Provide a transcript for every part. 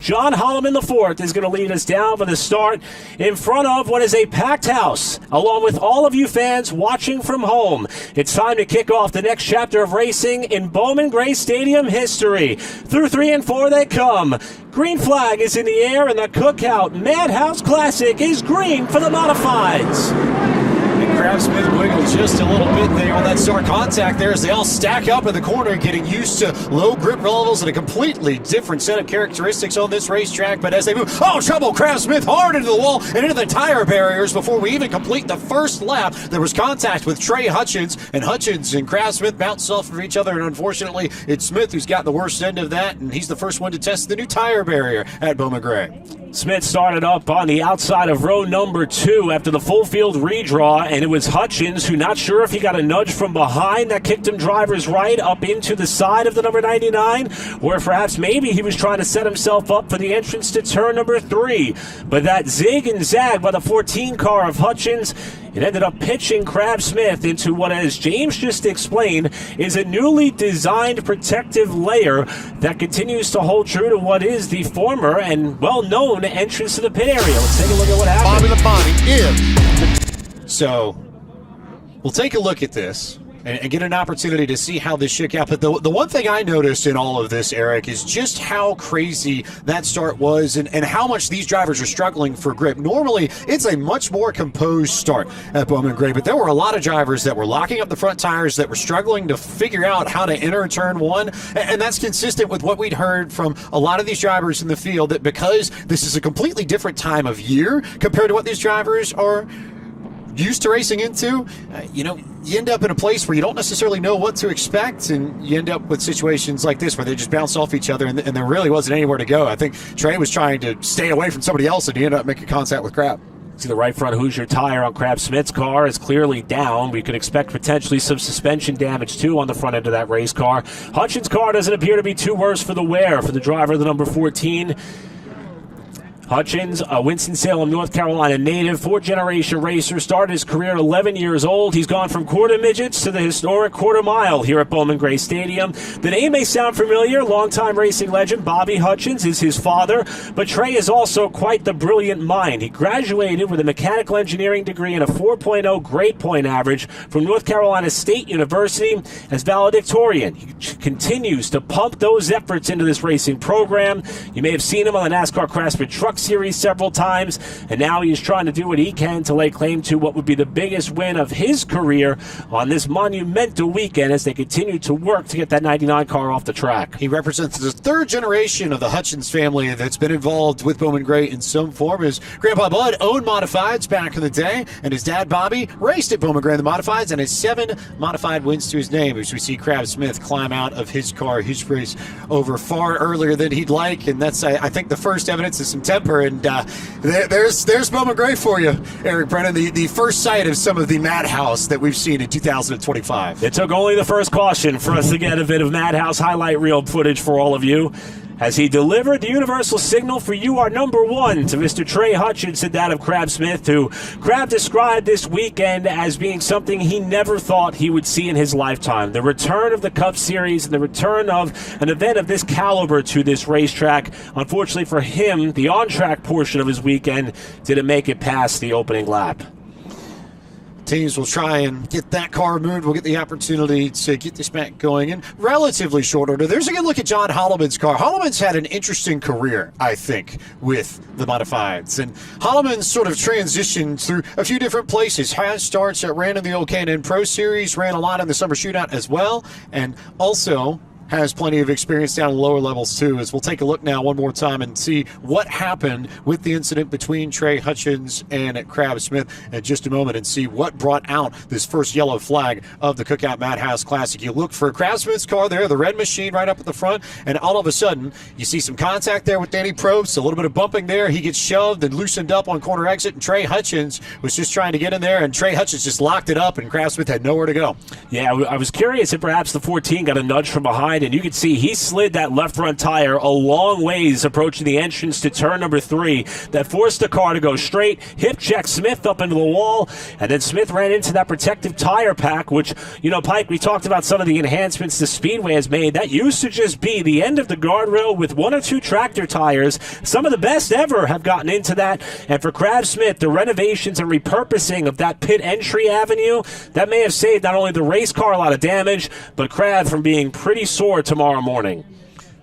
John Hollowman IV is going to lead us down for the start in front of what is a packed house, along with all of you fans watching from home. It's time to kick off the next chapter of racing in Bowman Gray Stadium history. Through 3 and 4 they come. Green flag is in the air, and the Cookout Madhouse Classic is green for the Modifieds. Crab Smith wiggled just a little bit there on that start contact there as they all stack up in the corner, getting used to low grip levels and a completely different set of characteristics on this racetrack. But as they move, trouble, Crab Smith hard into the wall and into the tire barriers before we even complete the first lap. There was contact with Trey Hutchins, and Hutchins and Crab Smith bounced off of each other, and unfortunately it's Smith who's got the worst end of that, and he's the first one to test the new tire barrier at Bowman Gray. Smith started up on the outside of row number 2 after the full field redraw, and it was Hutchins, who not sure if he got a nudge from behind that kicked him driver's right up into the side of the number 99, or if perhaps maybe he was trying to set himself up for the entrance to turn number 3. But that zig and zag by the 14 car of Hutchins, it ended up pitching Crab Smith into what, as James just explained, is a newly designed protective layer that continues to hold true to what is the former and well-known entrance to the pit area. Let's take a look at what happened. Bobby the Bonnie in. So we'll take a look at this and get an opportunity to see how this shook out. But the one thing I noticed in all of this, Eric, is just how crazy that start was and how much these drivers are struggling for grip. Normally, it's a much more composed start at Bowman Gray, but there were a lot of drivers that were locking up the front tires, that were struggling to figure out how to enter turn 1, and that's consistent with what we'd heard from a lot of these drivers in the field, that because this is a completely different time of year compared to what these drivers are used to racing into, you end up in a place where you don't necessarily know what to expect, and you end up with situations like this where they just bounce off each other, and there really wasn't anywhere to go. I think Trey was trying to stay away from somebody else, and he ended up making contact with Crab. See, the right front Hoosier tire on Crab Smith's car is clearly down. We could expect potentially some suspension damage, too, on the front end of that race car. Hutchins' car doesn't appear to be too worse for the wear for the driver of the number 14. Hutchins, a Winston-Salem, North Carolina native, 4th-generation racer, started his career at 11 years old. He's gone from quarter midgets to the historic quarter mile here at Bowman Gray Stadium. The name may sound familiar. Longtime racing legend Bobby Hutchins is his father, but Trey is also quite the brilliant mind. He graduated with a mechanical engineering degree and a 4.0 grade point average from North Carolina State University as valedictorian. He continues to pump those efforts into this racing program. You may have seen him on the NASCAR Craftsman Truck Series several times, and now he is trying to do what he can to lay claim to what would be the biggest win of his career on this monumental weekend as they continue to work to get that 99 car off the track. He represents the 3rd generation of the Hutchins family that's been involved with Bowman Gray in some form. His grandpa Bud owned Modifieds back in the day, and his dad Bobby raced at Bowman Gray in the Modifieds, and has 7 modified wins to his name as we see Crab Smith climb out of his car, his race, over far earlier than he'd like, and that's, I think, the first evidence of some temper. And there's Bowman Gray for you, Eric Brennan, the first sight of some of the Madhouse that we've seen in 2025. It took only the first caution for us to get a bit of Madhouse highlight reel footage for all of you, as he delivered the universal signal for "you are number 1" to Mr. Trey Hutchins and that of Crab Smith, who Crab described this weekend as being something he never thought he would see in his lifetime. The return of the Cup Series and the return of an event of this caliber to this racetrack. Unfortunately for him, the on-track portion of his weekend didn't make it past the opening lap. Teams will try and get that car moved. We'll get the opportunity to get this back going in relatively short order. There's a good look at John Hollowman's car. Hollowman's had an interesting career, I think, with the Modifieds. And Hollowman's sort of transitioned through a few different places. Has starts that ran in the K&N Pro Series, ran a lot in the Summer Shootout as well, and also has plenty of experience down in lower levels too, as we'll take a look now one more time and see what happened with the incident between Trey Hutchins and Crab Smith in just a moment, and see what brought out this first yellow flag of the Cookout Madhouse Classic. You look for Crab Smith's car there, the red machine right up at the front, and all of a sudden you see some contact there with Danny Probst, a little bit of bumping there. He gets shoved and loosened up on corner exit, and Trey Hutchins was just trying to get in there, and Trey Hutchins just locked it up, and Crab Smith had nowhere to go. Yeah, I was curious if perhaps the 14 got a nudge from behind Brandon, you can see he slid that left front tire a long ways approaching the entrance to turn number 3. That forced the car to go straight, hip check Smith up into the wall, and then Smith ran into that protective tire pack, which, you know, Pike, we talked about some of the enhancements the Speedway has made. That used to just be the end of the guardrail with 1 or 2 tractor tires. Some of the best ever have gotten into that, and for Crav Smith, the renovations and repurposing of that pit entry avenue, that may have saved not only the race car a lot of damage, but Crav from being pretty sore tomorrow morning.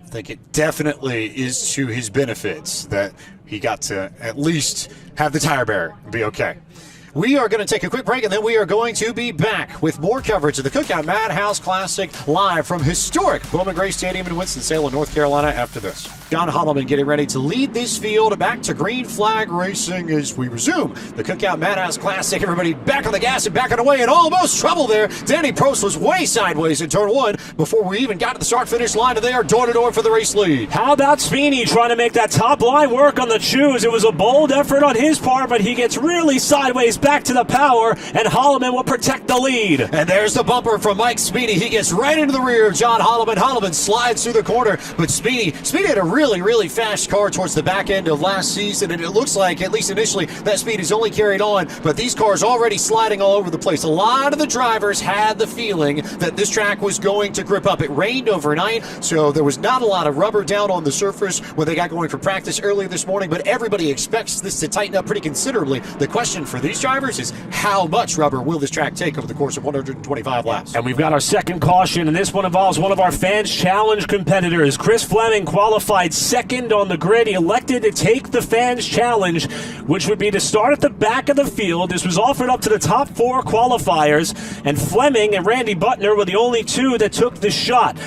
I think it definitely is to his benefits that he got to at least have the tire bearer and be okay. We are going to take a quick break, and then we are going to be back with more coverage of the Cookout Madhouse Classic live from historic Bowman Gray Stadium in Winston-Salem, North Carolina after this. John Hollowman getting ready to lead this field back to green flag racing as we resume the Cookout Madhouse Classic. Everybody back on the gas and back on the way, and almost trouble there. Danny Probst was way sideways in turn 1 before we even got to the start-finish line, and they are door-to-door for the race lead. How about Sweeney trying to make that top line work on the choose? It was a bold effort on his part, but he gets really sideways back to the power, and Hollowman will protect the lead. And there's the bumper from Mike Sweeney. He gets right into the rear of John Hollowman. Hollowman slides through the corner, but Sweeney had a really fast car towards the back end of last season, and it looks like, at least initially, that speed is only carried on, but these cars already sliding all over the place. A lot of the drivers had the feeling that this track was going to grip up. It rained overnight, so there was not a lot of rubber down on the surface when they got going for practice earlier this morning, but everybody expects this to tighten up pretty considerably. The question for these drivers is how much rubber will this track take over the course of 125 laps? And we've got our second caution, and this one involves one of our Fans Challenge competitors. Chris Fleming qualified second on the grid. He elected to take the Fans Challenge, which would be to start at the back of the field. This was offered up to the top 4 qualifiers, and Fleming and Randy Butner were the only 2 that took the shot.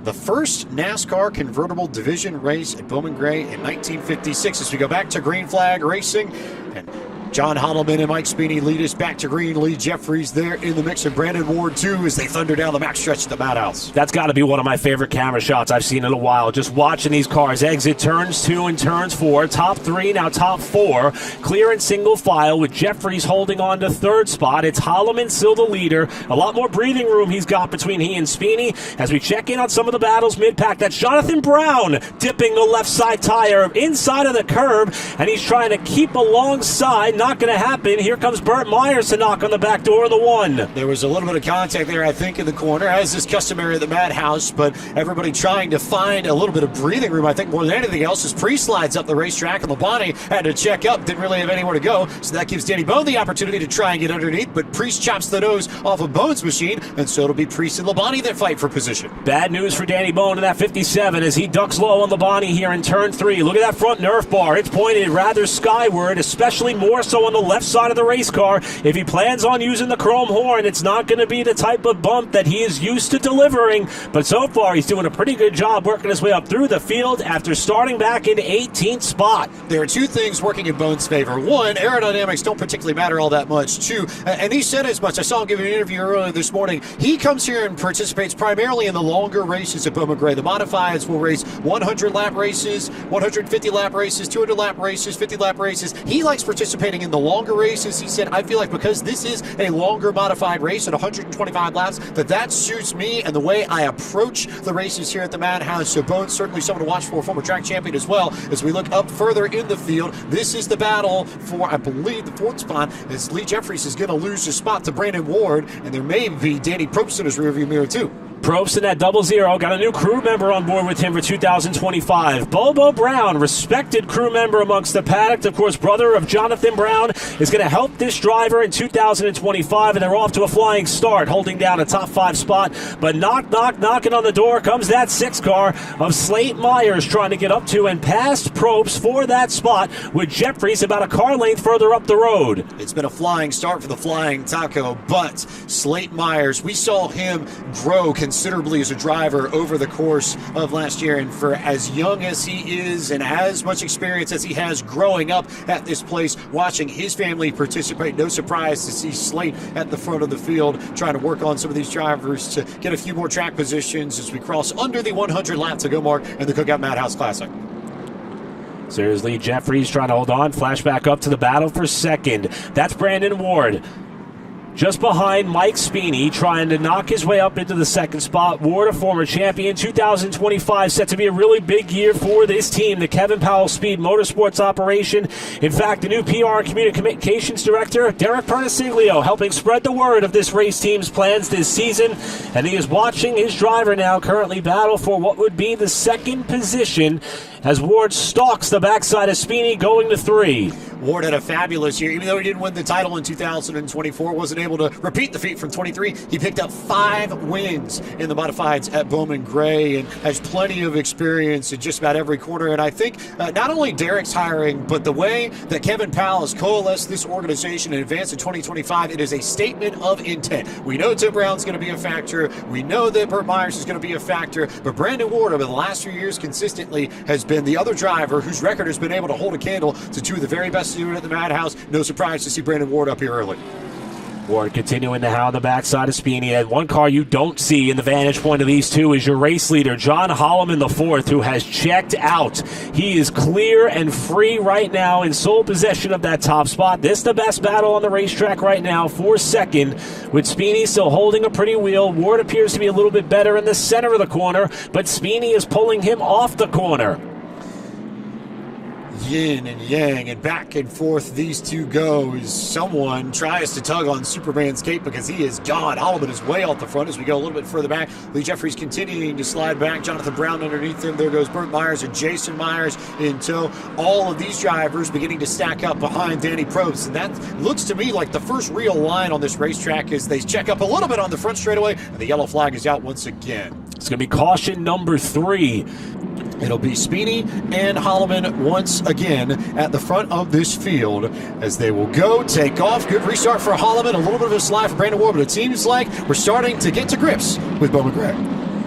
The first NASCAR convertible division race at Bowman Gray in 1956 as we go back to green flag racing. And John Hollowman and Mike Sweeney lead us back to green. Lee Jeffries there in the mix, and Brandon Ward too as they thunder down the max stretch at the Madhouse. That's got to be one of my favorite camera shots I've seen in a while. Just watching these cars exit turns 2 and turns 4. Top 3, now top 4. Clear in single file with Jeffries holding on to 3rd spot. It's Hollowman still the leader. A lot more breathing room he's got between he and Sweeney. As we check in on some of the battles mid-pack, that's Jonathan Brown dipping the left side tire inside of the curb, and he's trying to keep alongside. Not going to happen. Here comes Burt Myers to knock on the back door of the 1. There was a little bit of contact there, I think, in the corner, as is customary at the Madhouse, but everybody trying to find a little bit of breathing room, I think, more than anything else, as Priest slides up the racetrack, and Labonte had to check up, didn't really have anywhere to go, so that gives Danny Bone the opportunity to try and get underneath, but Priest chops the nose off of Bone's machine, and so it'll be Priest and Labonte that fight for position. Bad news for Danny Bone in that 57 as he ducks low on Labonte here in turn 3. Look at that front Nerf bar. It's pointed rather skyward, especially more so on the left side of the race car. If he plans on using the chrome horn, it's not going to be the type of bump that he is used to delivering, but so far he's doing a pretty good job working his way up through the field after starting back in 18th spot. There are 2 things working in Bone's favor. 1, aerodynamics don't particularly matter all that much. 2, and he said as much. I saw him give an interview earlier this morning. He comes here and participates primarily in the longer races at Bowman Gray. The Modifieds will race 100-lap races, 150-lap races, 200-lap races, 50-lap races. He likes participating in the longer races. He said, I feel like because this is a longer modified race at 125 laps, that suits me and the way I approach the races here at the Madhouse. So Bone's certainly someone to watch for, former track champion as well. As we look up further in the field, this is the battle for, I believe, the 4th spot, as Lee Jeffries is going to lose his spot to Brandon Ward, and there may be Danny Probst in his rearview mirror too. Probst in that 00, got a new crew member on board with him for 2025. Bobo Brown, respected crew member amongst the paddock, of course, brother of Jonathan Brown, is going to help this driver in 2025, and they're off to a flying start, holding down a top 5 spot. But knocking on the door comes that 6 car of Slate Myers trying to get up to and past Probst for that spot, with Jeffries about a car length further up the road. It's been a flying start for the Flying Taco, but Slate Myers, we saw him grow considerably as a driver over the course of last year, and for as young as he is and as much experience as he has growing up at this place, watching his family participate, no surprise to see Slate at the front of the field trying to work on some of these drivers to get a few more track positions as we cross under the 100 lap to go mark in the Cookout Madhouse Classic. Seriously, Jeffries trying to hold on, flashback up to the battle for second. That's Brandon Ward. just behind Mike Spini, trying to knock his way up into the second spot. Ward, a former champion. 2025 set to be a really big year for this team, the Kevin Powell Speed Motorsports operation. In fact, the new PR and communications director, Derek Pernissiglio, helping spread the word of this race team's plans this season. And he is watching his driver now currently battle for what would be the second position as Ward stalks the backside of Spini, going to 3. Ward had a fabulous year. Even though he didn't win the title in 2024, wasn't able to repeat the feat from 23, he picked up 5 wins in the Modifieds at Bowman Gray and has plenty of experience in just about every corner. And I think not only Derek's hiring, but the way that Kevin Powell has coalesced this organization in advance of 2025, it is a statement of intent. We know Tim Brown's going to be a factor. We know that Burt Myers is going to be a factor. But Brandon Ward, over the last few years, consistently has been the other driver whose record has been able to hold a candle to 2 of the very best doing at the Madhouse. No surprise to see Brandon Ward up here early. Ward continuing to hound the backside of Spini. And one car you don't see in the vantage point of these two is your race leader, John Hollowman IV, who has checked out. He is clear and free right now in sole possession of that top spot. This is the best battle on the racetrack right now for second, with Spini still holding a pretty wheel. Ward appears to be a little bit better in the center of the corner, but Spini is pulling him off the corner. Yin and yang and back and forth these two go as someone tries to tug on Superman's cape because he is gone. Hollowman is way out the front as we go a little bit further back. Lee Jeffries continuing to slide back. Jonathan Brown underneath him. There goes Burt Myers and Jason Myers in tow. All of these drivers beginning to stack up behind Danny Probst. And that looks to me like the first real line on this racetrack as they check up a little bit on the front straightaway. And the yellow flag is out once again. It's going to be caution number 3. It'll be Spini and Hollowman once again at the front of this field as they will go take off. Good restart for Hollowman. A little bit of a slide for Brandon Ward, but it seems like we're starting to get to grips with Bowman Gray.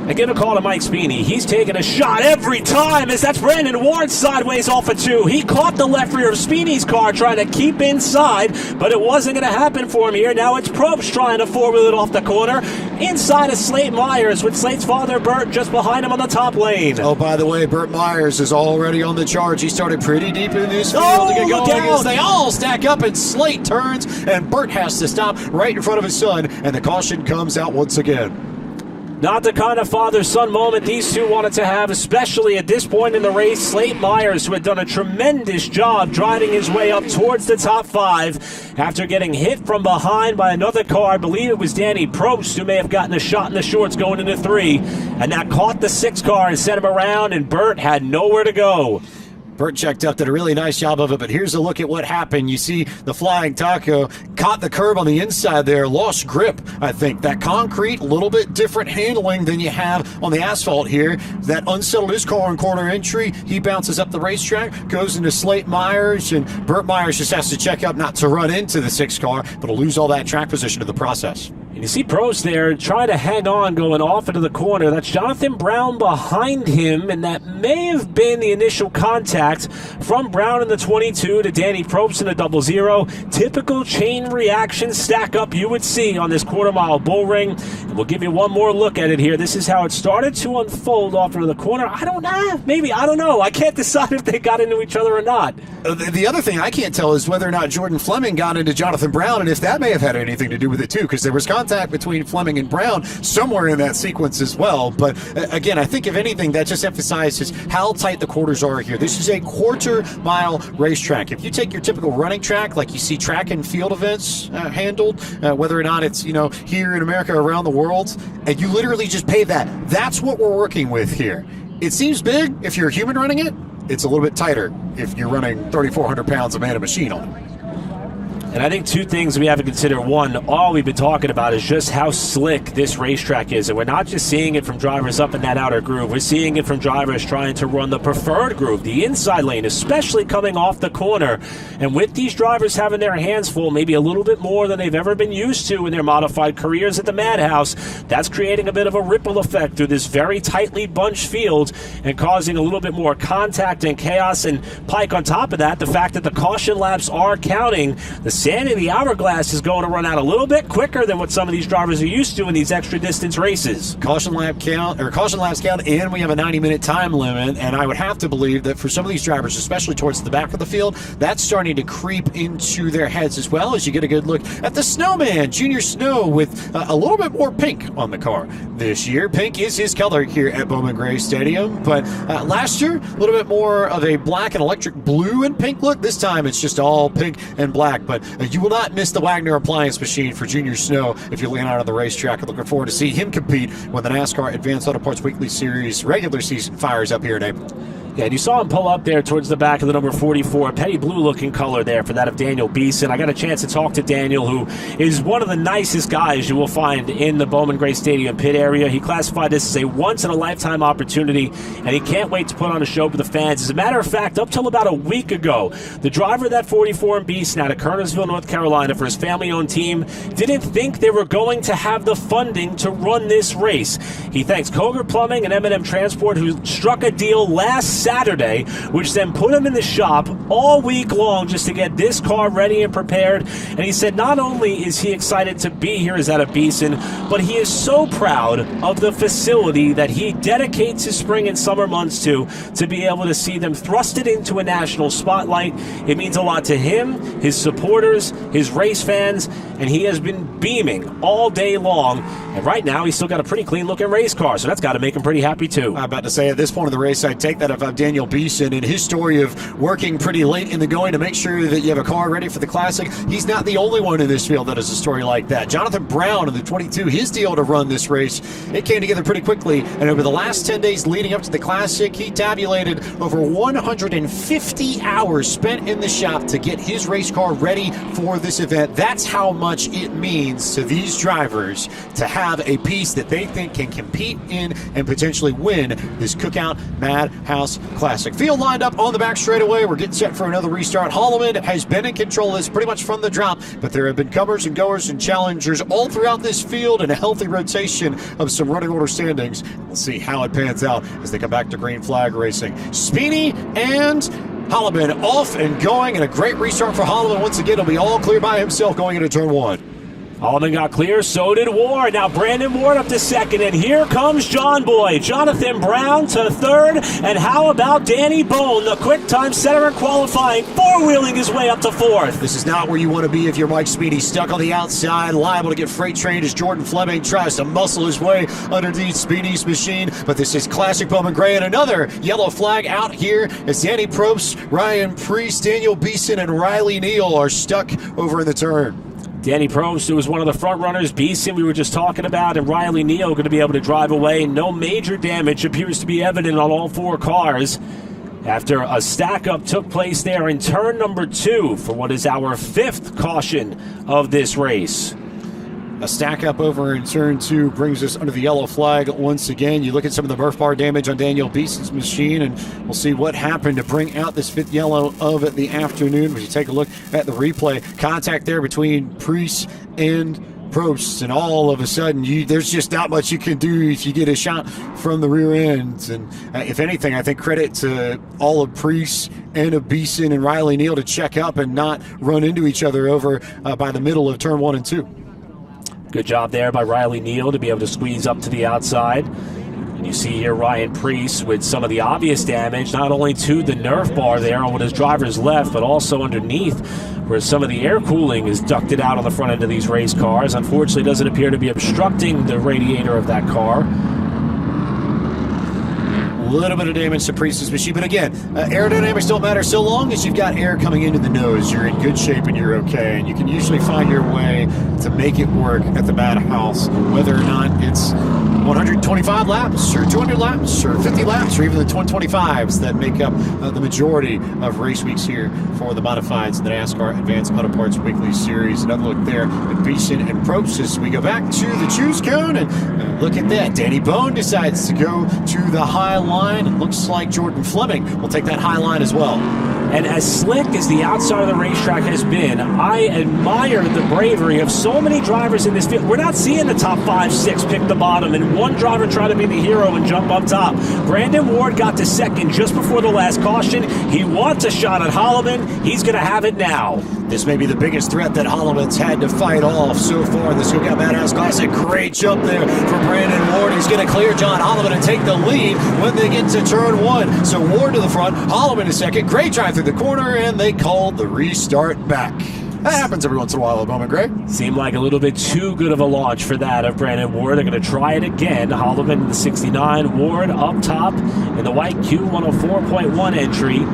And give a call to Mike Spini. He's taking a shot every time as that's Brandon Ward sideways off of 2. He caught the left rear of Spini's car trying to keep inside, but it wasn't going to happen for him here. Now it's Probst trying to four-wheel it off the corner inside of Slate Myers with Slate's father, Burt, just behind him on the top lane. Oh, by the way, Burt Myers is already on the charge. He started pretty deep in this field to get going as they all stack up and Slate turns and Burt has to stop right in front of his son and the caution comes out once again. Not the kind of father-son moment these two wanted to have, especially at this point in the race. Slate Myers, who had done a tremendous job driving his way up towards the top 5 after getting hit from behind by another car. I believe it was Danny Probst who may have gotten a shot in the shorts going into 3. And that caught the 6 car and sent him around, and Burt had nowhere to go. Burt checked up, did a really nice job of it, but here's a look at what happened. You see the flying taco caught the curb on the inside there, lost grip, I think. That concrete, a little bit different handling than you have on the asphalt here. That unsettled his car in corner entry. He bounces up the racetrack, goes into Slate Myers, and Burt Myers just has to check up not to run into the 6 car, but to lose all that track position in the process. And you see Probst there trying to hang on, going off into the corner. That's Jonathan Brown behind him, and that may have been the initial contact from Brown in the 22 to Danny Probst in the 00. Typical chain reaction stack up you would see on this quarter-mile bull ring. And we'll give you one more look at it here. This is how it started to unfold off into the corner. I don't know. I can't decide if they got into each other or not. The other thing I can't tell is whether or not Jordan Fleming got into Jonathan Brown, and if that may have had anything to do with it too, because there was contact between Fleming and Brown somewhere in that sequence as well. But again, I think if anything, that just emphasizes how tight the quarters are here. This is a quarter-mile racetrack. If you take your typical running track, like you see track and field events handled, whether or not it's here in America or around the world, and you literally just pay that. That's what we're working with here. It seems big if you're a human running it. It's a little bit tighter if you're running 3,400 pounds of man and machine on it. And I think 2 things we have to consider. One, all we've been talking about is just how slick this racetrack is. And we're not just seeing it from drivers up in that outer groove. We're seeing it from drivers trying to run the preferred groove, the inside lane, especially coming off the corner. And with these drivers having their hands full, maybe a little bit more than they've ever been used to in their modified careers at the Madhouse, that's creating a bit of a ripple effect through this very tightly bunched field and causing a little bit more contact and chaos. And Pike, on top of that, the fact that the caution laps are counting, the Sandy, the hourglass is going to run out a little bit quicker than what some of these drivers are used to in these extra distance races. Caution laps count, and we have a 90-minute time limit, and I would have to believe that for some of these drivers, especially towards the back of the field, that's starting to creep into their heads as well, as you get a good look at the Snowman, Junior Snow, with a little bit more pink on the car this year. Pink is his color here at Bowman Gray Stadium, but last year, a little bit more of a black and electric blue and pink look. This time, it's just all pink and black, but you will not miss the Wagner appliance machine for Junior Snow if you land out on the racetrack. I'm looking forward to see him compete when the NASCAR Advanced Auto Parts Weekly Series regular season fires up here in April. Yeah, and you saw him pull up there towards the back of the number 44, petty blue-looking color there for that of Daniel Beeson. I got a chance to talk to Daniel, who is one of the nicest guys you will find in the Bowman Gray Stadium pit area. He classified this as a once-in-a-lifetime opportunity, and he can't wait to put on a show for the fans. As a matter of fact, up till about a week ago, the driver of that 44 in Beeson out of Kernersville, North Carolina, for his family-owned team, didn't think they were going to have the funding to run this race. He thanks Koger Plumbing and M&M Transport, who struck a deal last Saturday, which then put him in the shop all week long just to get this car ready and prepared. And he said not only is he excited to be here as out of Beeson, but he is so proud of the facility that he dedicates his spring and summer months to be able to see them thrusted into a national spotlight. It means a lot to him, his supporters, his race fans, and he has been beaming all day long. And right now, he's still got a pretty clean-looking race car, so that's got to make him pretty happy, too. I'm about to say, at this point of the race, I'd take that if I'm Daniel Beeson and his story of working pretty late in the going to make sure that you have a car ready for the Classic. He's not the only one in this field that has a story like that. Jonathan Brown in the 22, his deal to run this race, it came together pretty quickly, and over the last 10 days leading up to the Classic, he tabulated over 150 hours spent in the shop to get his race car ready for this event. That's how much it means to these drivers to have a piece that they think can compete in and potentially win this Cookout Madhouse Classic. Field lined up on the back straightaway. We're getting set for another restart. Hollowman has been in control of this pretty much from the drop, but there have been comers and goers and challengers all throughout this field and a healthy rotation of some running order standings. We'll see how it pans out as they come back to green flag racing. Speedy and Hollowman off and going, and a great restart for Hollowman. Once again, he'll be all clear by himself going into turn one. Hollowman got clear, so did Ward. Now Brandon Ward up to second, and here comes John Boy. Jonathan Brown to third, and how about Danny Bone, the quick time setter in qualifying, four-wheeling his way up to fourth. This is not where you want to be if you're Mike Speedy, stuck on the outside, liable to get freight trained as Jordan Fleming tries to muscle his way underneath Speedy's machine. But this is classic Bowman Gray, and another yellow flag out here as Danny Probst, Ryan Priest, Daniel Beeson, and Riley Neal are stuck over in the turn. Danny Probst, who was one of the front runners, Beeson we were just talking about, and Riley Neal going to be able to drive away. No major damage appears to be evident on all four cars after a stack-up took place there in turn number 2 for what is our 5th caution of this race. A stack up over in turn 2 brings us under the yellow flag once again. You look at some of the Murph bar damage on Daniel Beeson's machine, and we'll see what happened to bring out this 5th yellow of the afternoon. When you take a look at the replay, contact there between Priest and Probst, and all of a sudden there's just not much you can do if you get a shot from the rear end. And if anything, I think credit to all of Priest and of Beeson and Riley Neal to check up and not run into each other over by the middle of turn 1 and 2. Good job there by Riley Neal to be able to squeeze up to the outside. And you see here Ryan Priest with some of the obvious damage, not only to the Nerf bar there on what his driver's left, but also underneath where some of the air cooling is ducted out on the front end of these race cars. Unfortunately, it doesn't appear to be obstructing the radiator of that car. A little bit of damage to Priest's machine, but again, aerodynamics don't matter so long as you've got air coming into the nose. You're in good shape and you're okay, and you can usually find your way to make it work at the Madhouse, whether or not it's 125 laps or 200 laps or 50 laps or even the 125s that make up the majority of race weeks here for the Modifieds and the NASCAR Advanced Auto Parts Weekly Series. Another look there at Beeson and Probst as we go back to the choose cone, and look at that. Danny Bone decides to go to the high line. It looks like Jordan Fleming will take that high line as well. And as slick as the outside of the racetrack has been, I admire the bravery of so many drivers in this field. We're not seeing the top 5, 6 pick the bottom and one driver try to be the hero and jump up top. Brandon Ward got to second just before the last caution. He wants a shot at Hollowman. He's going to have it now. This may be the biggest threat that Hollowman's had to fight off so far in the SoCal Madhouse Classic. Great jump there for Brandon Ward. He's going to clear John Hollowman and take the lead when they get to turn 1. So Ward to the front, Hollowman is second. Great drive through the corner, and they called the restart back. That happens every once in a while at Bowman Gray. Seemed like a little bit too good of a launch for that of Brandon Ward. They're going to try it again. Hollowman in the 69, Ward up top in the white Q104.1 entry.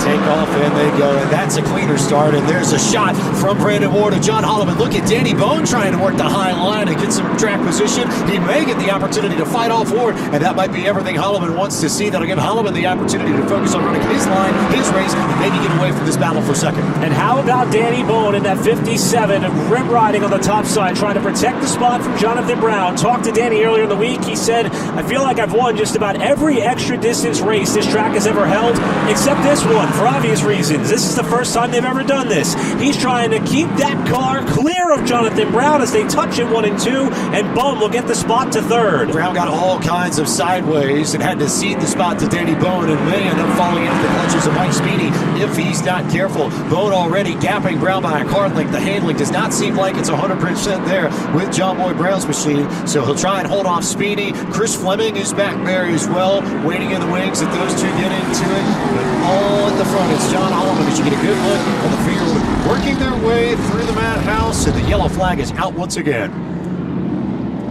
Take off and they go, and that's a cleaner start, and there's a shot from Brandon Ward to John Hollowman. Look at Danny Bone trying to work the high line and get some track position. He may get the opportunity to fight off Ward, and that might be everything Hollowman wants to see. That'll give Hollowman the opportunity to focus on running his line, his race, and maybe get away from this battle for second. And how about Danny Bone in that 57 rim riding on the top side, trying to protect the spot from Jonathan Brown. Talked to Danny earlier in the week. He said, I feel like I've won just about every extra distance race this track has ever held, except this one, for obvious reasons. This is the first time they've ever done this. He's trying to keep that car clear of Jonathan Brown as they touch it 1 and 2, and Bone will get the spot to third. Brown got all kinds of sideways and had to cede the spot to Danny Bone, and may end up falling into the clutches of Mike Speedy if he's not careful. Bone already gapping Brown by a car length. The handling does not seem like it's 100% there with John Boy Brown's machine, so he'll try and hold off Speedy. Chris Fleming is back there as well, waiting in the wings that those two get into it. But all at the front, it's John Hollowman as you get a good look at the field working their way through the Madhouse, and the yellow flag is out once again.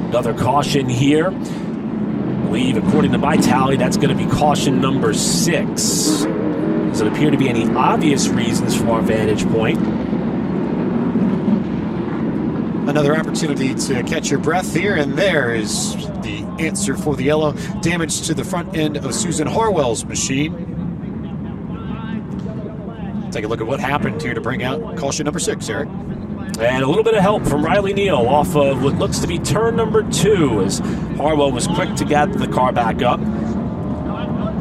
Another caution here. I believe, according to my tally, that's going to be caution number 6. Does it appear to be any obvious reasons from our vantage point? Another opportunity to catch your breath here, and there is the answer for the yellow. Damage to the front end of Susan Harwell's machine. Take a look at what happened here to bring out caution number 6, Eric. And a little bit of help from Riley Neal off of what looks to be turn number 2 as Harwell was quick to get the car back up.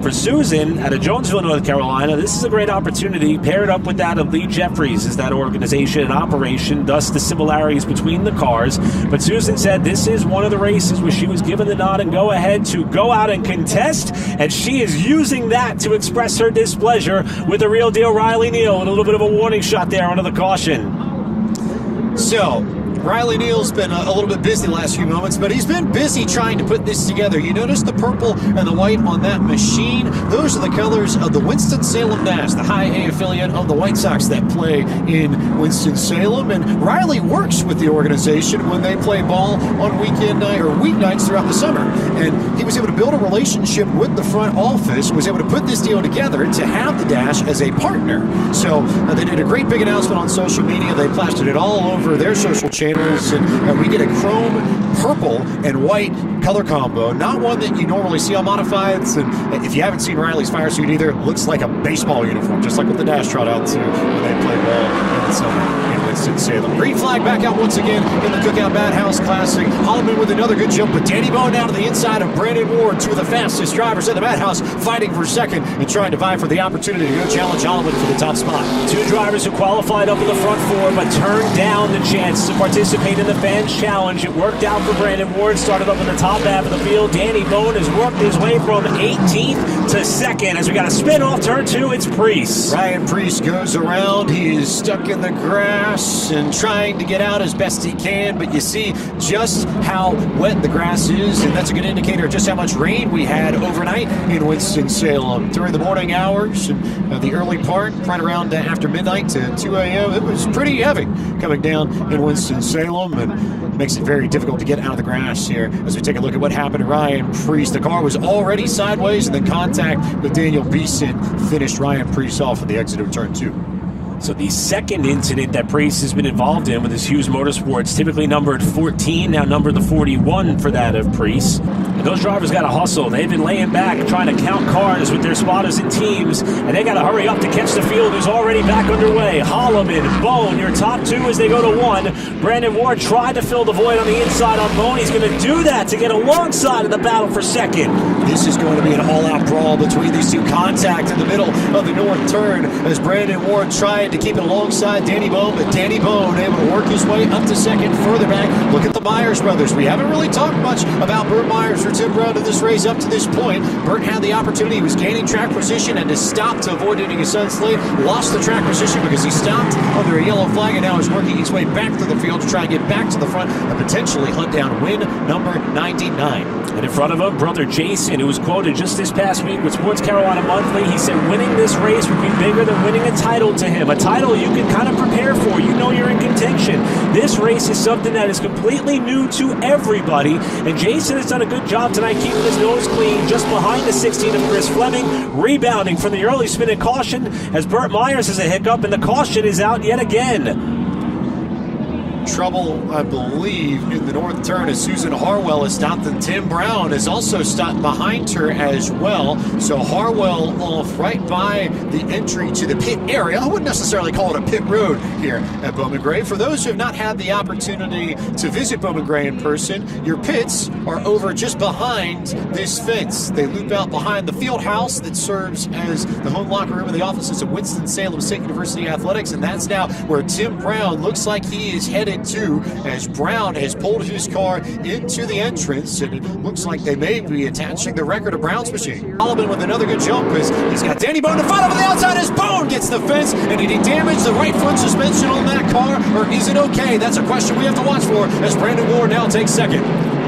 For Susan out of Jonesville, North Carolina, this is a great opportunity paired up with that of Lee Jeffries as that organization and operation, thus the similarities between the cars. But Susan said this is one of the races where she was given the nod and go ahead to go out and contest, and she is using that to express her displeasure with the real deal Riley Neal, and a little bit of a warning shot there under the caution. So, Riley Neal's been a little bit busy the last few moments, but he's been busy trying to put this together. You notice the purple and the white on that machine? Those are the colors of the Winston-Salem Nash, the high A affiliate of the White Sox that play in Winston-Salem. And Riley works with the organization when they play ball on weekend night or weeknights throughout the summer. And he was able to build a relationship with the front office, was able to put this deal together to have the Dash as a partner. So they did a great big announcement on social media. They plastered it all over their social channels, and we get a chrome, purple, and white color combo. Not one that you normally see on Modifieds, and if you haven't seen Riley's fire suit either, it looks like a baseball uniform, just like what the Dash trot out to when they play ball in the summer in Winston-Salem. Green flag back out once again in the Cookout Madhouse Classic. Hollowman with another good jump, but Danny Bone down to the inside of Brandon Ward, two of the fastest drivers in the Madhouse, fighting for second and trying to vie for the opportunity to go challenge Hollowman for the top spot. Two drivers who qualified up in the front 4, but turned down the chance to participate in the Fans Challenge. It worked out for Brandon Ward, started up in the top half of the field. Danny Bone has worked his way from 18th to 2nd. As we got a spin off turn 2, it's Priest. Ryan Priest goes around. He is stuck in the grass and trying to get out as best he can, but you see just how wet the grass is, and that's a good indicator of just how much rain we had overnight in Winston-Salem. During the morning hours and the early part, right around after midnight to 2 a.m., it was pretty heavy coming down in Winston-Salem, and makes it very difficult to get out of the grass here. As we take a look at what happened to Ryan Priest, the car was already sideways, and then contact with Daniel Beeson finished Ryan Priest off at the exit of turn 2. So the second incident that Priest has been involved in with his Hughes Motorsports, typically numbered 14, now numbered the 41 for that of Priest. And those drivers got to hustle. They've been laying back trying to count cars with their spotters and teams, and they got to hurry up to catch the field who's already back underway. Hollowman, Bone, your top 2 as they go to 1. Brandon Ward tried to fill the void on the inside on Bone. He's going to do that to get alongside of the battle for second. This is going to be an all-out brawl between these two. Contact in the middle of the north turn as Brandon Ward tried to keep it alongside Danny Bone, but Danny Bone able to work his way up to second, further back. Look at the Myers brothers. We haven't really talked much about Burt Myers or Tim Brown in this race up to this point. Burt had the opportunity. He was gaining track position and to stop to avoid hitting his son's slate. Lost the track position because he stopped under a yellow flag and now is working his way back to the field to try and get back to the front and potentially hunt down win number 99. And in front of him, brother Jason, who was quoted just this past week with Sports Carolina Monthly. He said winning this race would be bigger than winning a title to him. A title you can kind of prepare for. You know you're in contention. This race is something that is completely new to everybody. And Jason has done a good job tonight keeping his nose clean just behind the 16 of Chris Fleming, rebounding from the early spin and caution as Burt Myers has a hiccup and the caution is out yet again. Trouble, I believe, in the north turn as Susan Harwell is stopped, and Tim Brown is also stopped behind her as well. So Harwell off right by the entry to the pit area. I wouldn't necessarily call it a pit road here at Bowman Gray. For those who have not had the opportunity to visit Bowman Gray in person, your pits are over just behind this fence. They loop out behind the field house that serves as the home locker room of the offices of Winston-Salem State University Athletics, and that's now where Tim Brown looks like he is headed to, as Brown has pulled his car into the entrance, and it looks like they may be attaching the record of Brown's machine. Hollowman with another good jump as he's got Danny Bone to follow on the outside as Bone gets the fence, and did he damage the right front suspension on that car, or is it okay? That's a question we have to watch for as Brandon Ward now takes second.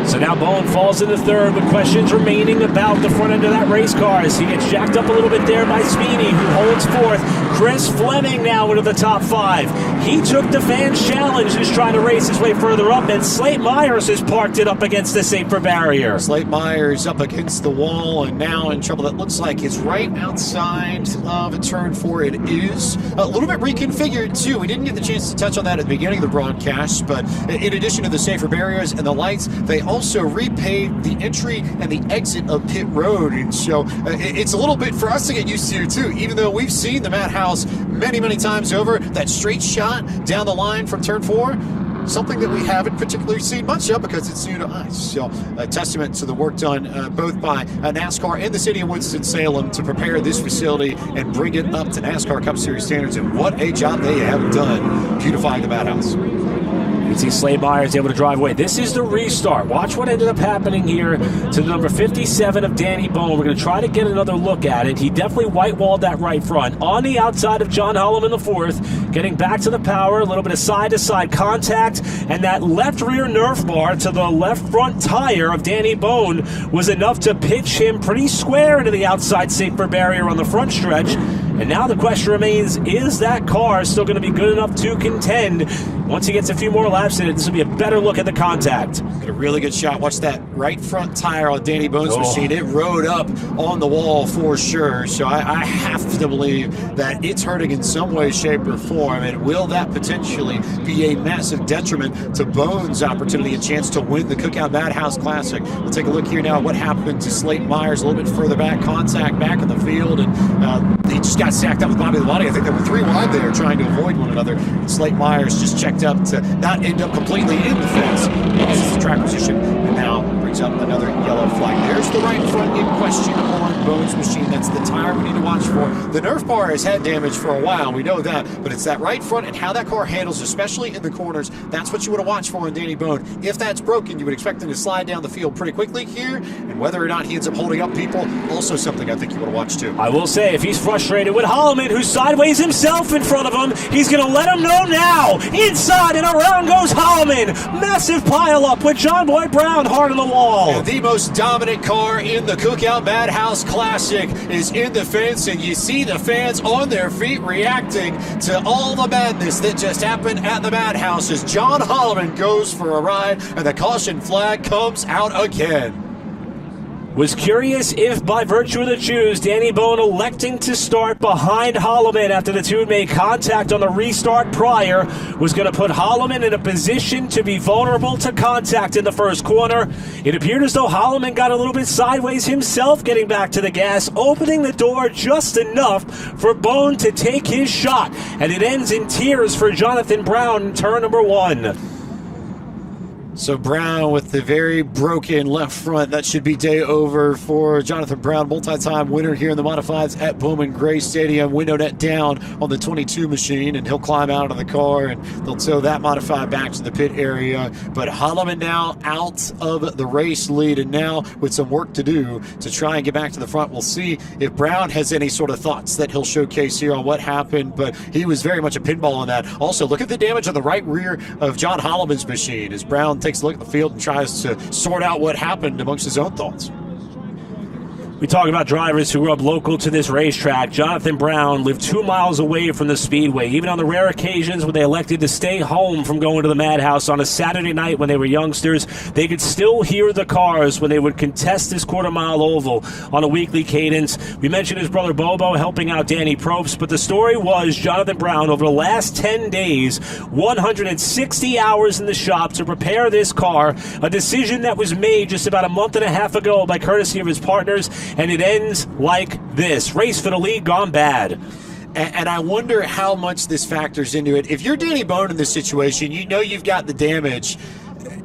So now Bone falls into third with questions remaining about the front end of that race car as he gets jacked up a little bit there by Sweeney, who holds fourth. Chris Fleming now into the top five. He took the fans challenge, just trying to race his way further up, and Slate Myers has parked it up against the safer barrier. Slate Myers up against the wall and now in trouble. That looks like it's right outside of turn 4. It is a little bit reconfigured too. We didn't get the chance to touch on that at the beginning of the broadcast, but in addition to the safer barriers and the lights, they also repaved the entry and the exit of pit road, and so it's a little bit for us to get used to too, even though we've seen the Madhouse many times over. That straight shot down the line from turn 4, something that we haven't particularly seen much of because it's new to us. So a testament to the work done both by NASCAR and the city of Winston-Salem to prepare this facility and bring it up to NASCAR Cup Series standards, and what a job they have done beautifying the Madhouse. You can see Slade Myers able to drive away. This is the restart. Watch what ended up happening here to the number 57 of Danny Bone. We're going to try to get another look at it. He definitely white-walled that right front. On the outside of John Hollowman IV, getting back to the power, a little bit of side-to-side contact, and that left rear Nerf bar to the left front tire of Danny Bone was enough to pitch him pretty square into the outside safer barrier on the front stretch. And now the question remains, is that car still going to be good enough to contend? Once he gets a few more laps in it, this will be a better look at the contact. Got a really good shot. Watch that right front tire on Danny Bone's machine. It rode up on the wall for sure. So I have to believe that it's hurting in some way, shape, or form. And will that potentially be a massive detriment to Bone's opportunity, a chance to win the Cookout Madhouse Classic? We'll take a look here now at what happened to Slate Myers a little bit further back. Contact back in the field, and he just got sacked up with Bobby Labonte. I think there were 3 wide there trying to avoid one another. And Slate Myers just checked up to not end up completely in the fence. Loses the track position and now brings up another yellow flag. There's the right front in question on Bone's machine. That's the tire we need to watch for. The Nerf bar has had damage for a while. We know that, but it's that right front and how that car handles, especially in the corners. That's what you want to watch for in Danny Bone. If that's broken, you would expect him to slide down the field pretty quickly here, and whether or not he ends up holding up people, also something I think you want to watch too. I will say, if he's frustrated with Hollowman, who's sideways himself in front of him, he's going to let him know now. Inside and around goes Hollowman. Massive pile up with John Boy Brown hard on the wall. And the most dominant car in the Cookout Madhouse Classic is in the fence, and you see the fans on their feet reacting to all the madness that just happened at the Madhouse as John Hollowman goes for a ride and the caution flag comes out again. Was curious if, by virtue of the choose, Danny Bone electing to start behind Hollowman after the two had made contact on the restart prior was going to put Hollowman in a position to be vulnerable to contact in the first corner. It appeared as though Hollowman got a little bit sideways himself getting back to the gas, opening the door just enough for Bone to take his shot. And it ends in tears for Jonathan Brown in turn number 1. So Brown with the very broken left front. That should be day over for Jonathan Brown, multi-time winner here in the Modifieds at Bowman Gray Stadium. Window net down on the 22 machine, and he'll climb out of the car, and they'll tow that Modified back to the pit area. But Hollowman now out of the race lead, and now with some work to do to try and get back to the front. We'll see if Brown has any sort of thoughts that he'll showcase here on what happened, but he was very much a pinball on that. Also, look at the damage on the right rear of John Hollowman's machine as Brown takes a look at the field and tries to sort out what happened amongst his own thoughts. We talk about drivers who grew up local to this racetrack. Jonathan Brown lived 2 miles away from the speedway. Even on the rare occasions when they elected to stay home from going to the Madhouse on a Saturday night when they were youngsters, they could still hear the cars when they would contest this quarter-mile oval on a weekly cadence. We mentioned his brother Bobo helping out Danny Probst, but the story was Jonathan Brown, over the last 10 days, 160 hours in the shop to prepare this car, a decision that was made just about a month and a half ago by courtesy of his partners. And it ends like this. Race for the lead gone bad. And I wonder how much this factors into it. If you're Danny Bone in this situation, you know you've got the damage.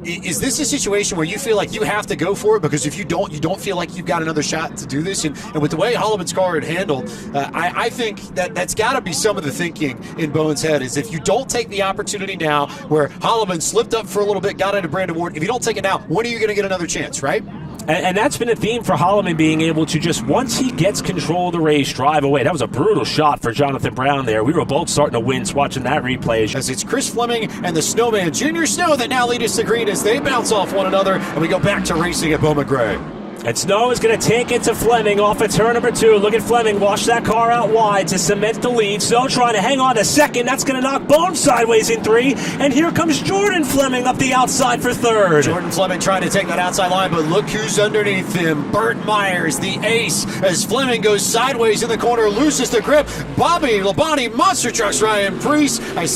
Is this a situation where you feel like you have to go for it? Because if you don't feel like you've got another shot to do this. And with the way Hollowman's car had handled, I think that's got to be some of the thinking in Bone's head, is if you don't take the opportunity now, where Hollowman slipped up for a little bit, got into Brandon Ward, if you don't take it now, when are you going to get another chance, right? And that's been a theme for Hollowman, being able to just, once he gets control of the race, drive away. That was a brutal shot for Jonathan Brown there. We were both starting to wince watching that replay. As it's Chris Fleming and the Snowman, Junior Snow, that now lead us to green as they bounce off one another, and we go back to racing at Bowman Gray. And Snow is going to take it to Fleming off of turn number 2. Look at Fleming wash that car out wide to cement the lead. Snow trying to hang on to second. That's going to knock Bone sideways in 3. And here comes Jordan Fleming up the outside for 3rd. Jordan Fleming trying to take that outside line, but look who's underneath him. Burt Myers, the ace, as Fleming goes sideways in the corner, loses the grip. Bobby Labonte, Monster Trucks, Ryan Priest. I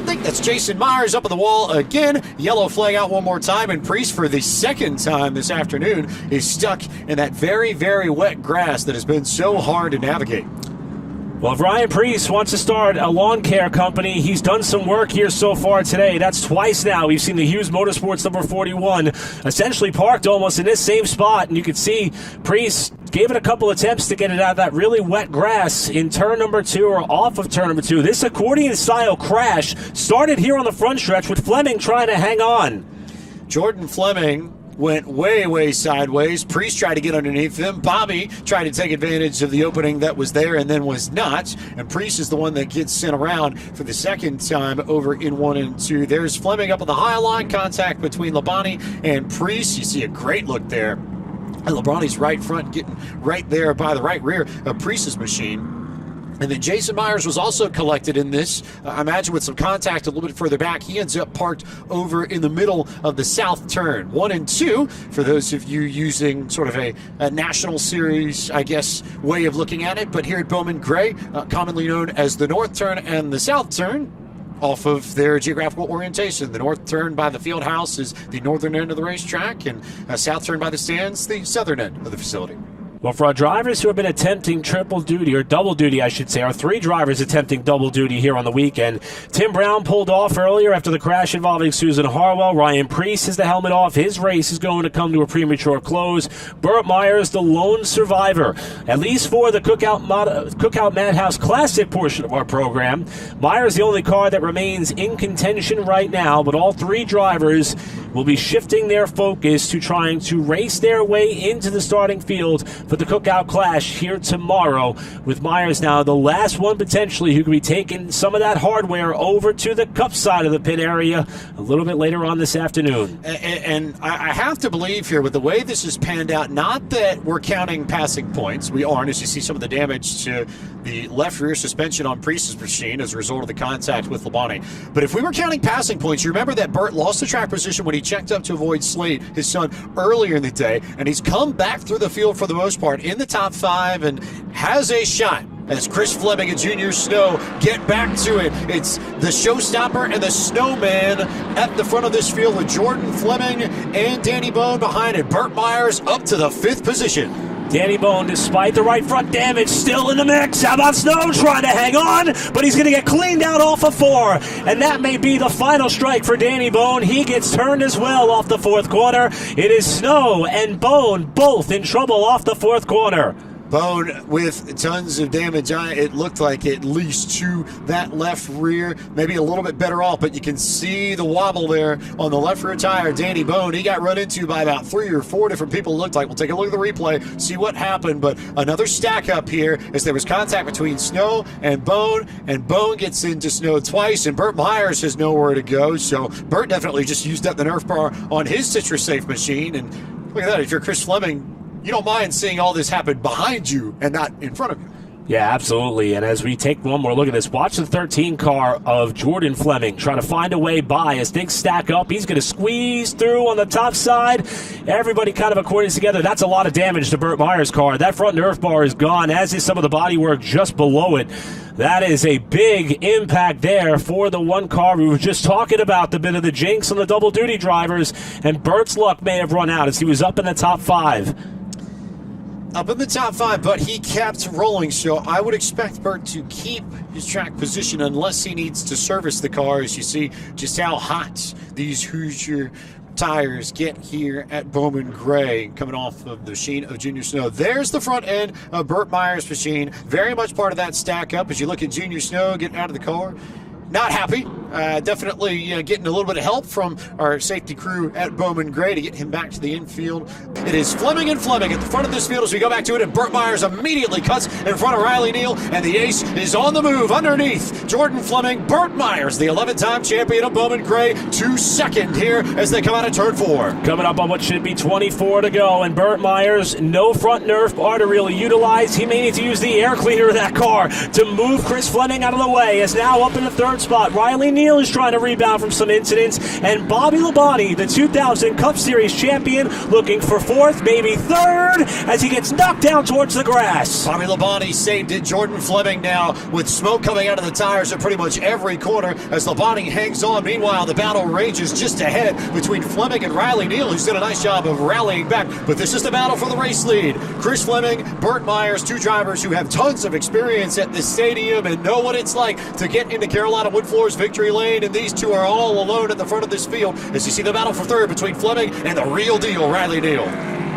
think that's Jason Myers up on the wall again. Yellow flag out one more time, and Priest, for the second time this afternoon, is stuck in that very, very wet grass that has been so hard to navigate. Well, if Ryan Priest wants to start a lawn care company, he's done some work here so far today. That's twice now. We've seen the Hughes Motorsports number 41 essentially parked almost in this same spot, and you can see Priest gave it a couple attempts to get it out of that really wet grass in turn number 2 or off of turn number 2. This accordion-style crash started here on the front stretch with Fleming trying to hang on. Jordan Fleming went way, way sideways. Priest tried to get underneath him. Bobby tried to take advantage of the opening that was there and then was not. And Priest is the one that gets sent around for the second time over in 1 and 2. There's Fleming up on the high line. Contact between Labonte and Priest. You see a great look there. And Labonte's right front getting right there by the right rear of Priest's machine. And then Jason Myers was also collected in this. I imagine with some contact a little bit further back. He ends up parked over in the middle of the south turn. 1 and 2, for those of you using sort of a national series, I guess, way of looking at it. But here at Bowman Gray, commonly known as the north turn and the south turn, off of their geographical orientation. The north turn by the field house is the northern end of the racetrack, and south turn by the stands, the southern end of the facility. Well, for our drivers who have been attempting triple duty, or double duty, I should say, our 3 drivers attempting double duty here on the weekend. Tim Brown pulled off earlier after the crash involving Susan Harwell. Ryan Priest has the helmet off. His race is going to come to a premature close. Burt Myers, the lone survivor, at least for the Cookout Madhouse Classic portion of our program. Myers, the only car that remains in contention right now, but all 3 drivers will be shifting their focus to trying to race their way into the starting field for the Cookout Clash here tomorrow, with Myers now the last one potentially who could be taking some of that hardware over to the Cup side of the pit area a little bit later on this afternoon. And I have to believe here, with the way this has panned out, not that we're counting passing points. We aren't, as you see some of the damage to the left rear suspension on Priest's machine as a result of the contact with Labonte. But if we were counting passing points, you remember that Burt lost the track position when he checked up to avoid Slade, his son, earlier in the day, and he's come back through the field for the most part in the top 5 and has a shot as Chris Fleming and Junior Snow get back to it. It's the Showstopper and the Snowman at the front of this field with Jordan Fleming and Danny Bone behind it. Burt Myers up to the 5th position. Danny Bone, despite the right front damage, still in the mix. How about Snow trying to hang on, but he's going to get cleaned out off of 4. And that may be the final strike for Danny Bone. He gets turned as well off the 4th corner. It is Snow and Bone both in trouble off the 4th corner. Bone with tons of damage. It looked like at least to that left rear, maybe a little bit better off, but you can see the wobble there on the left rear tire. Danny Bone, he got run into by about 3 or 4 different people, it looked like. We'll take a look at the replay, see what happened, but another stack up here as there was contact between Snow and Bone gets into Snow twice, and Burt Myers has nowhere to go, so Burt definitely just used up the Nerf bar on his Citrus Safe machine, and look at that, if you're Chris Fleming, you don't mind seeing all this happen behind you and not in front of you. Yeah, absolutely. And as we take one more look at this, watch the 13 car of Jordan Fleming trying to find a way by as things stack up. He's going to squeeze through on the top side. Everybody kind of according together. That's a lot of damage to Burt Myers' car. That front Nerf bar is gone, as is some of the bodywork just below it. That is a big impact there for the one car. We were just talking about the bit of the jinx on the double duty drivers, and Burt's luck may have run out as he was up in the top 5. Up in the top 5, but he kept rolling, so I would expect Burt to keep his track position unless he needs to service the car, as you see just how hot these Hoosier tires get here at Bowman Gray, coming off of the machine of Junior Snow. There's the front end of Burt Myers' machine, very much part of that stack up as you look at Junior Snow getting out of the car. Not happy. Definitely getting a little bit of help from our safety crew at Bowman Gray to get him back to the infield. It is Fleming and Fleming at the front of this field as we go back to it, and Burt Myers immediately cuts in front of Riley Neal, and the ace is on the move underneath Jordan Fleming. Burt Myers, the 11th-time champion of Bowman Gray, to second here as they come out of turn 4. Coming up on what should be 24 to go, and Burt Myers, no front Nerf bar to really utilize. He may need to use the air cleaner of that car to move Chris Fleming out of the way. As now up in the 3rd spot, Riley Neal is trying to rebound from some incidents, and Bobby Labonte, the 2000 Cup Series champion, looking for 4th, maybe 3rd, as he gets knocked down towards the grass. Bobby Labonte saved it. Jordan Fleming now with smoke coming out of the tires at pretty much every corner as Labonte hangs on. Meanwhile, the battle rages just ahead between Fleming and Riley Neal, who's done a nice job of rallying back, but this is the battle for the race lead. Chris Fleming, Burt Myers, 2 drivers who have tons of experience at this stadium and know what it's like to get into Carolina Woodfloor's victory lane, and these two are all alone at the front of this field as you see the battle for 3rd between Fleming and the real deal, Riley Neal.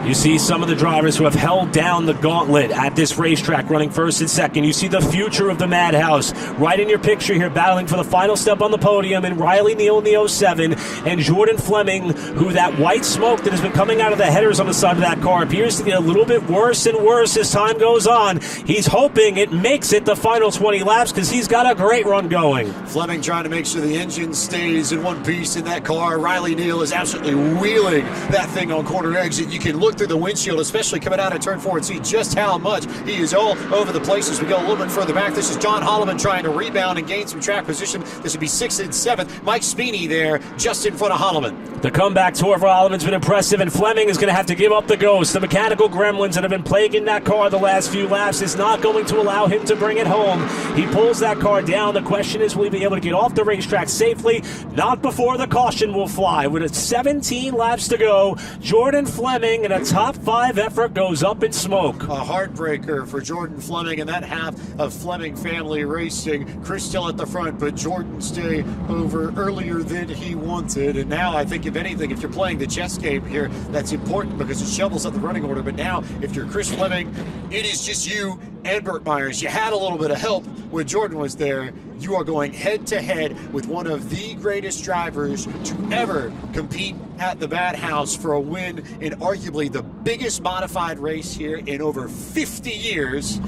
You see some of the drivers who have held down the gauntlet at this racetrack running 1st and 2nd. You see the future of the Madhouse right in your picture here, battling for the final step on the podium, and Riley Neal in the 07 and Jordan Fleming, who that white smoke that has been coming out of the headers on the side of that car appears to get a little bit worse and worse as time goes on. He's hoping it makes it the final 20 laps because he's got a great run going. Fleming trying to make sure the engine stays in one piece in that car. Riley Neal is absolutely wheeling that thing on corner exit. You can look through the windshield, especially coming out of turn 4, and see just how much he is all over the place as we go a little bit further back. This is John Hollowman trying to rebound and gain some track position. This would be 6th and 7th. Mike Speeney there just in front of Hollowman. The comeback tour for Hollowman's been impressive, and Fleming is going to have to give up the ghost. The mechanical gremlins that have been plaguing that car the last few laps is not going to allow him to bring it home. He pulls that car down. The question is, will he be able to get off the racetrack safely? Not before the caution will fly. With 17 laps to go, Jordan Fleming in a top 5 effort goes up in smoke. A heartbreaker for Jordan Fleming and that half of Fleming family racing. Chris still at the front, but Jordan stay over earlier than he wanted. And now I think, if anything, if you're playing the chess game here, that's important because it shovels up the running order. But now, if you're Chris Fleming, it is just you and Burt Myers. You had a little bit of help when Jordan was there. You are going head-to-head with one of the greatest drivers to ever compete at the Madhouse for a win in arguably the biggest modified race here in over 50 years.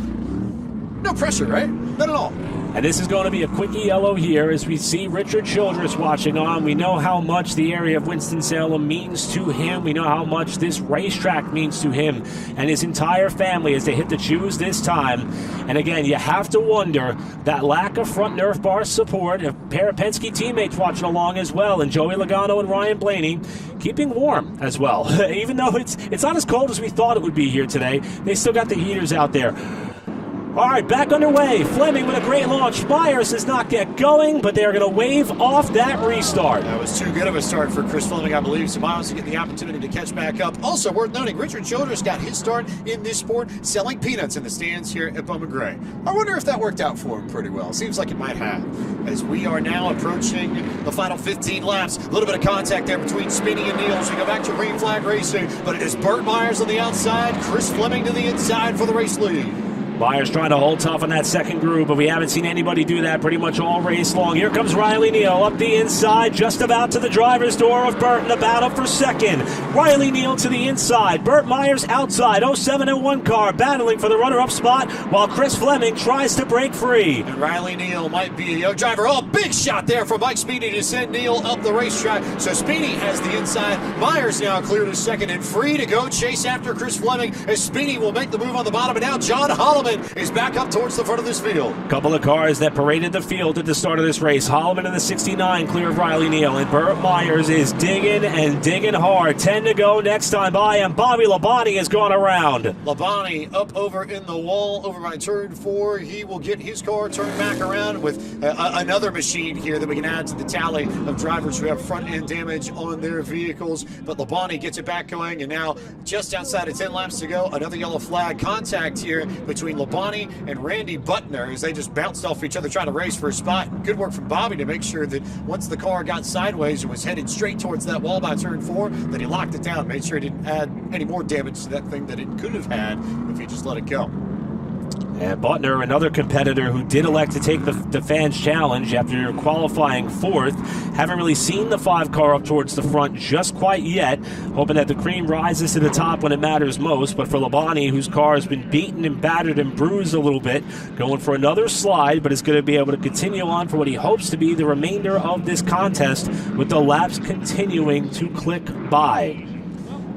No pressure, right? Not at all. And this is going to be a quickie yellow here as we see Richard Childress watching on. We know how much the area of Winston-Salem means to him. We know how much this racetrack means to him and his entire family as they hit the choose this time. And again, you have to wonder that lack of front Nerf bar support, a pair of Penske teammates watching along as well, and Joey Logano and Ryan Blaney keeping warm as well. Even though it's not as cold as we thought it would be here today, they still got the heaters out there. All right, back underway. Fleming with a great launch. Myers does not get going, but they're going to wave off that restart. That was too good of a start for Chris Fleming, I believe. So Myers to get the opportunity to catch back up. Also worth noting, Richard Childress got his start in this sport selling peanuts in the stands here at Bowman Gray. I wonder if that worked out for him pretty well. Seems like it might have. As we are now approaching the final 15 laps. A little bit of contact there between Speedy and Neal. So we go back to green flag racing. But it is Burt Myers on the outside, Chris Fleming to the inside for the race lead. Myers trying to hold tough on that second group, but we haven't seen anybody do that pretty much all race long. Here comes Riley Neal up the inside, just about to the driver's door of Burt in the battle for second. Riley Neal to the inside, Burt Myers outside, 0701 car battling for the runner-up spot while Chris Fleming tries to break free. And Riley Neal might be a young driver. Oh, big shot there from Mike Speedy to send Neal up the racetrack. So Speedy has the inside. Myers now clear to second and free to go chase after Chris Fleming as Speedy will make the move on the bottom. And now John Hollowman is back up towards the front of this field. Couple of cars that paraded the field at the start of this race. Hollowman in the 69 clear of Riley Neal, and Burt Myers is digging and digging hard. 10 to go next time by, and Bobby Labonte has gone around. Labonte up over in the wall over by turn 4. He will get his car turned back around with another machine here that we can add to the tally of drivers who have front end damage on their vehicles. But Labonte gets it back going, and now just outside of 10 laps to go, another yellow flag contact here between Labonte and Randy Butner as they just bounced off each other trying to race for a spot. Good work from Bobby to make sure that once the car got sideways and was headed straight towards that wall by turn 4, that he locked it down, made sure he didn't add any more damage to that thing that it could have had if he just let it go. And Butner, another competitor who did elect to take the fans challenge after qualifying 4th. Haven't really seen the 5 car up towards the front just quite yet. Hoping that the cream rises to the top when it matters most. But for Labonte, whose car has been beaten and battered and bruised a little bit, going for another slide, but is going to be able to continue on for what he hopes to be the remainder of this contest with the laps continuing to click by.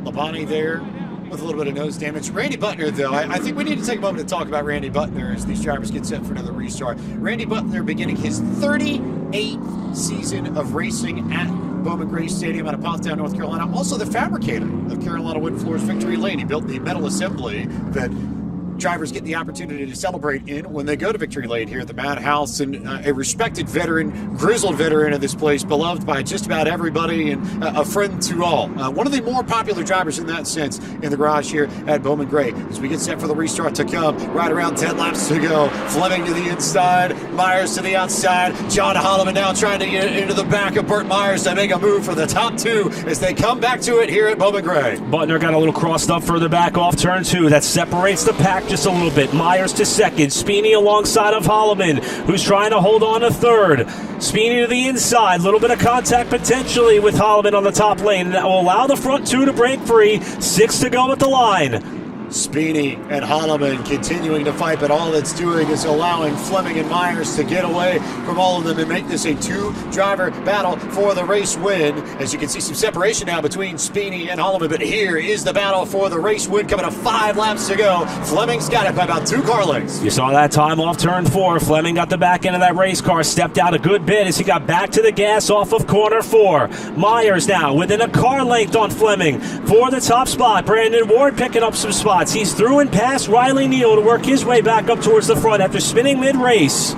Labonte there with a little bit of nose damage. Randy Butner, though, I think we need to take a moment to talk about Randy Butner as these drivers get set for another restart. Randy Butner beginning his 38th season of racing at Bowman Gray Stadium out of Pottstown, North Carolina. Also the fabricator of Carolina Wood Floors Victory Lane. He built the metal assembly that drivers get the opportunity to celebrate in when they go to Victory Lane here at the Madhouse, and a respected veteran, grizzled veteran of this place, beloved by just about everybody and a friend to all. One of the more popular drivers in that sense in the garage here at Bowman Gray. As we get set for the restart to come, right around 10 laps to go. Fleming to the inside, Myers to the outside. John Hollowman now trying to get into the back of Burt Myers to make a move for the top 2 as they come back to it here at Bowman Gray. Butner got a little crossed up further back off turn 2. That separates the pack just a little bit. Myers to second. Speedy alongside of Hollowman, who's trying to hold on to third. Speedy to the inside. Little bit of contact potentially with Hollowman on the top lane. That will allow the front 2 to break free. 6 to go at the line. Speedy and Hollowman continuing to fight, but all it's doing is allowing Fleming and Myers to get away from all of them and make this a 2-driver battle for the race win. As you can see, some separation now between Speedy and Hollowman, but here is the battle for the race win coming to 5 laps to go. Fleming's got it by about 2 car lengths. You saw that time off turn 4. Fleming got the back end of that race car, stepped out a good bit as he got back to the gas off of corner 4. Myers now within a car length on Fleming for the top spot. Brandon Ward picking up some spots. He's through and past Riley Neal to work his way back up towards the front after spinning mid-race.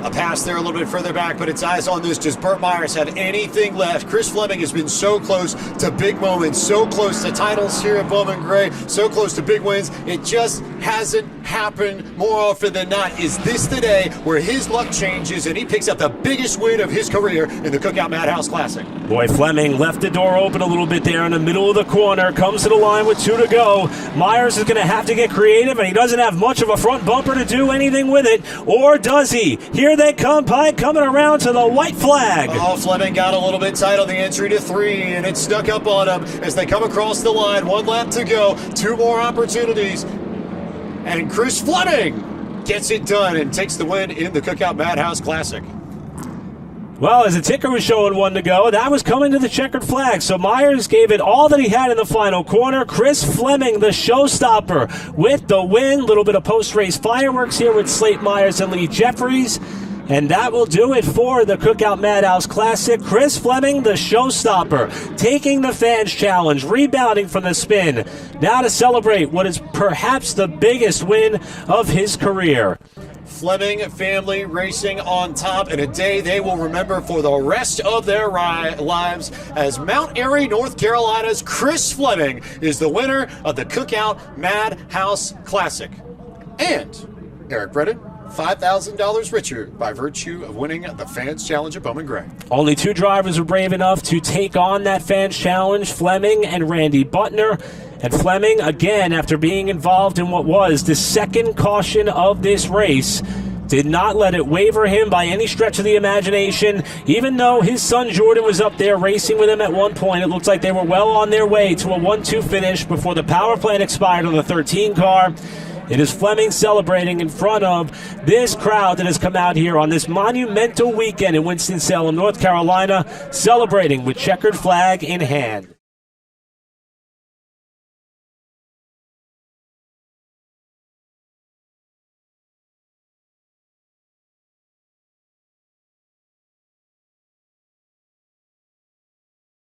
A pass there a little bit further back, but it's eyes on this. Does Burt Myers have anything left? Chris Fleming has been so close to big moments, so close to titles here at Bowman Gray, so close to big wins. It just hasn't happened more often than not. Is this the day where his luck changes and he picks up the biggest win of his career in the Cookout Madhouse Classic? Boy, Fleming left the door open a little bit there in the middle of the corner. Comes to the line with 2 to go. Myers is going to have to get creative, and he doesn't have much of a front bumper to do anything with it. Or does he? Here they come, Pike, coming around to the white flag. Oh, Fleming got a little bit tight on the entry to 3, and it snuck up on him as they come across the line. 1 lap to go. 2 more opportunities. And Chris Fleming gets it done and takes the win in the Cookout Madhouse Classic. Well, as the ticker was showing 1 to go, that was coming to the checkered flag. So Myers gave it all that he had in the final corner. Chris Fleming, the showstopper, with the win. Little bit of post-race fireworks here with Slate Myers and Lee Jeffries. And that will do it for the Cookout Madhouse Classic. Chris Fleming, the showstopper, taking the fans challenge, rebounding from the spin. Now to celebrate what is perhaps the biggest win of his career. Fleming family racing on top in a day they will remember for the rest of their lives, as Mount Airy, North Carolina's Chris Fleming is the winner of the Cookout Madhouse Classic. And Eric Bredin, $5,000 richer by virtue of winning the Fans Challenge at Bowman Gray. Only two drivers were brave enough to take on that Fans Challenge, Fleming and Randy Butner. And Fleming, again, after being involved in what was the second caution of this race, did not let it waver him by any stretch of the imagination. Even though his son Jordan was up there racing with him at one point, it looked like they were well on their way to a 1-2 finish before the power plant expired on the 13 car. It is Fleming celebrating in front of this crowd that has come out here on this monumental weekend in Winston-Salem, North Carolina, celebrating with checkered flag in hand.